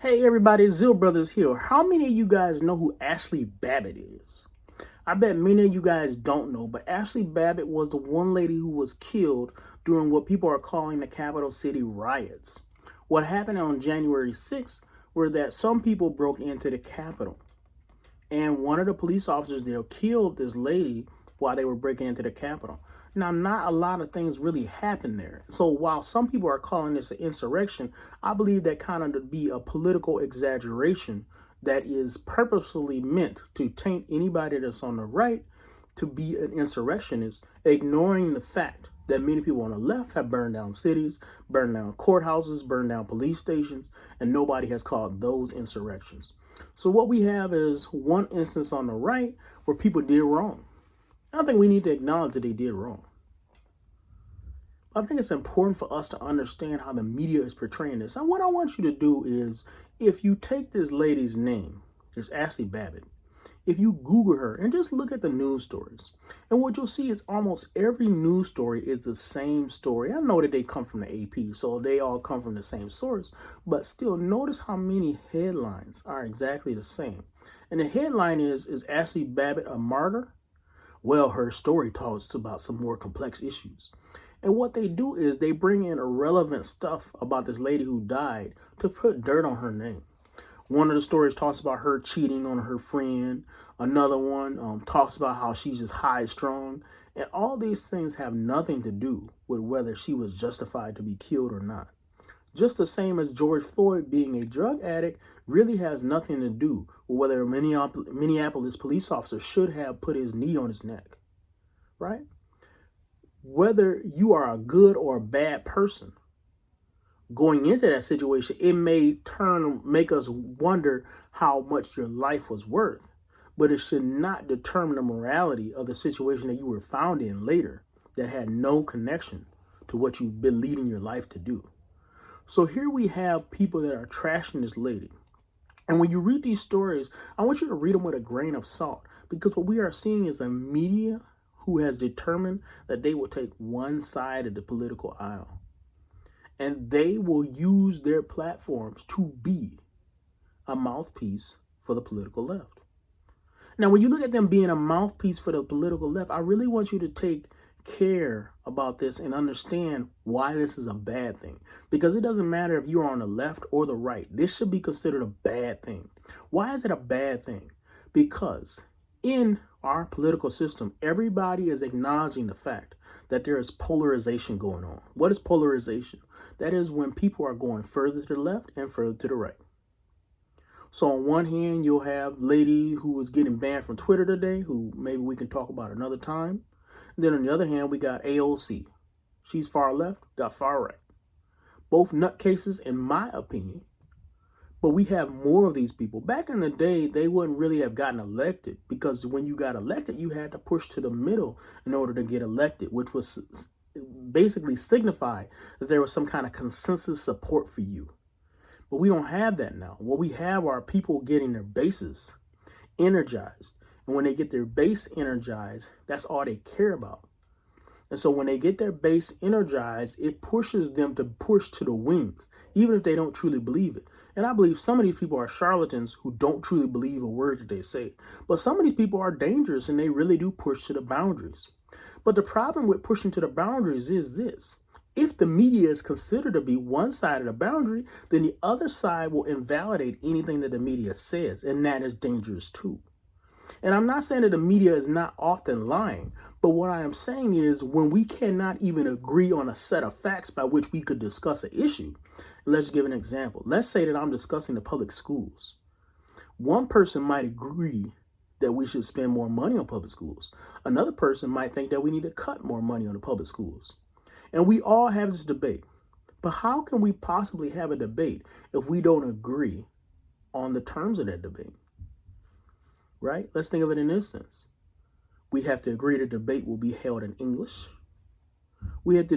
Hey everybody, Zill Brothers here. How many of you guys know who Ashli Babbitt is? I bet many of you guys don't know, but Ashli Babbitt was the one lady who was killed during what people are calling the Capital City riots. What happened on January 6th were that some people broke into the Capitol, and one of the police officers there killed this lady while they were breaking into the Capitol. Now, not a lot of things really happened there. So while some people are calling this an insurrection, I believe that kind of to be a political exaggeration that is purposefully meant to taint anybody that's on the right to be an insurrectionist, ignoring the fact that many people on the left have burned down cities, burned down courthouses, burned down police stations, and nobody has called those insurrections. So what we have is one instance on the right where people did wrong. I think we need to acknowledge that they did wrong. I think it's important for us to understand how the media is portraying this. And what I want you to do is, if you take this lady's name, it's Ashli Babbitt, if you Google her and just look at the news stories, and what you'll see is almost every news story is the same story. I know that they come from the AP, so they all come from the same source, but still notice how many headlines are exactly the same. And the headline is Ashli Babbitt a martyr? Well, her story talks about some more complex issues. And what they do is they bring in irrelevant stuff about this lady who died to put dirt on her name. One of the stories talks about her cheating on her friend. Another one talks about how she's just high strung. And all these things have nothing to do with whether she was justified to be killed or not. Just the same as George Floyd being a drug addict really has nothing to do with whether a Minneapolis police officer should have put his knee on his neck, right? Whether you are a good or a bad person, going into that situation, it may make us wonder how much your life was worth, but it should not determine the morality of the situation that you were found in later that had no connection to what you've been leading your life to do. So here we have people that are trashing this lady. And when you read these stories, I want you to read them with a grain of salt, because what we are seeing is a media who has determined that they will take one side of the political aisle. And they will use their platforms to be a mouthpiece for the political left. Now, when you look at them being a mouthpiece for the political left, I really want you to take care about this and understand why this is a bad thing. Because it doesn't matter if you're on the left or the right. This should be considered a bad thing. Why is it a bad thing? Because in our political system, everybody is acknowledging the fact that there is polarization going on. What is polarization? That is when people are going further to the left and further to the right. So on one hand, you'll have lady who is getting banned from Twitter today, who maybe we can talk about another time. And then on the other hand, we got AOC. She's far left, got far right. Both nutcases, in my opinion. But we have more of these people. Back in the day, they wouldn't really have gotten elected, because when you got elected, you had to push to the middle in order to get elected, which was basically signify that there was some kind of consensus support for you. But we don't have that now. What we have are people getting their bases energized. And when they get their base energized, that's all they care about. And so when they get their base energized, it pushes them to push to the wings, even if they don't truly believe it. And I believe some of these people are charlatans who don't truly believe a word that they say. But some of these people are dangerous, and they really do push to the boundaries. But the problem with pushing to the boundaries is this. If the media is considered to be one side of the boundary, then the other side will invalidate anything that the media says, and that is dangerous too. And I'm not saying that the media is not often lying, but what I am saying is when we cannot even agree on a set of facts by which we could discuss an issue. Let's give an example. Let's say that I'm discussing the public schools. One person might agree that we should spend more money on public schools. Another person might think that we need to cut more money on the public schools. And we all have this debate. But how can we possibly have a debate if we don't agree on the terms of that debate? Right? Let's think of it in this sense. We have to agree the debate will be held in English. We have to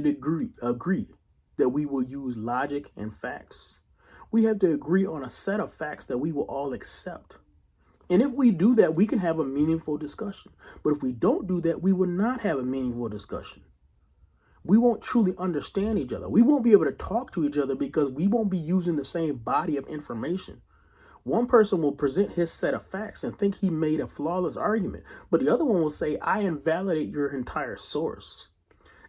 agree that we will use logic and facts. We have to agree on a set of facts that we will all accept. And if we do that, we can have a meaningful discussion. But if we don't do that, we will not have a meaningful discussion. we won't truly understand each other. We won't be able to talk to each other because we won't be using the same body of information. One person will present his set of facts and think he made a flawless argument, but the other one will say, I invalidate your entire source.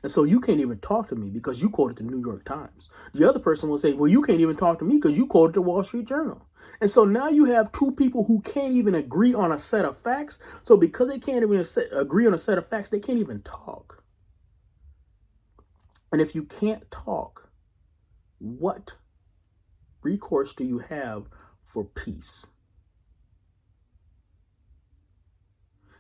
And so you can't even talk to me because you quoted the New York Times. The other person will say, well, you can't even talk to me because you quoted the Wall Street Journal. And so now you have two people who can't even agree on a set of facts. So because they can't even agree on a set of facts, they can't even talk. And if you can't talk, what recourse do you have for peace?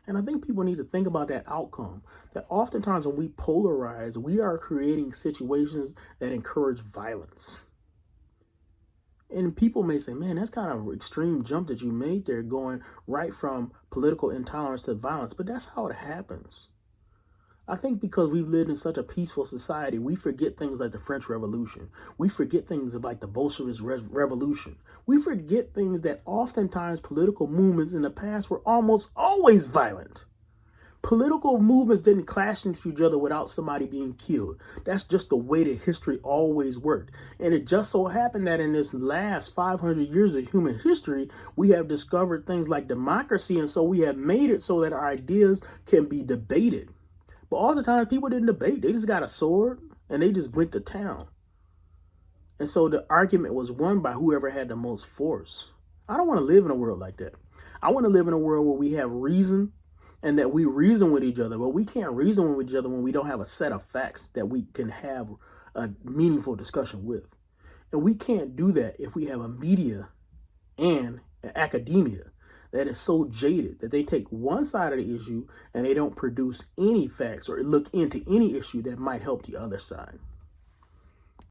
And I think people need to think about that outcome, that oftentimes when we polarize, we are creating situations that encourage violence. And people may say, man, that's kind of an extreme jump that you made there, going right from political intolerance to violence. But that's how it happens. I think because we've lived in such a peaceful society, we forget things like the French Revolution. We forget things like the Bolshevik Revolution. We forget things that oftentimes political movements in the past were almost always violent. Political movements didn't clash into each other without somebody being killed. That's just the way that history always worked. And it just so happened that in this last 500 years of human history, we have discovered things like democracy. And so we have made it so that our ideas can be debated. But all the time, people didn't debate. They just got a sword and they just went to town. And so the argument was won by whoever had the most force. I don't want to live in a world like that. I want to live in a world where we have reason and that we reason with each other. But we can't reason with each other when we don't have a set of facts that we can have a meaningful discussion with. And we can't do that if we have a media and an academia that is so jaded that they take one side of the issue and they don't produce any facts or look into any issue that might help the other side.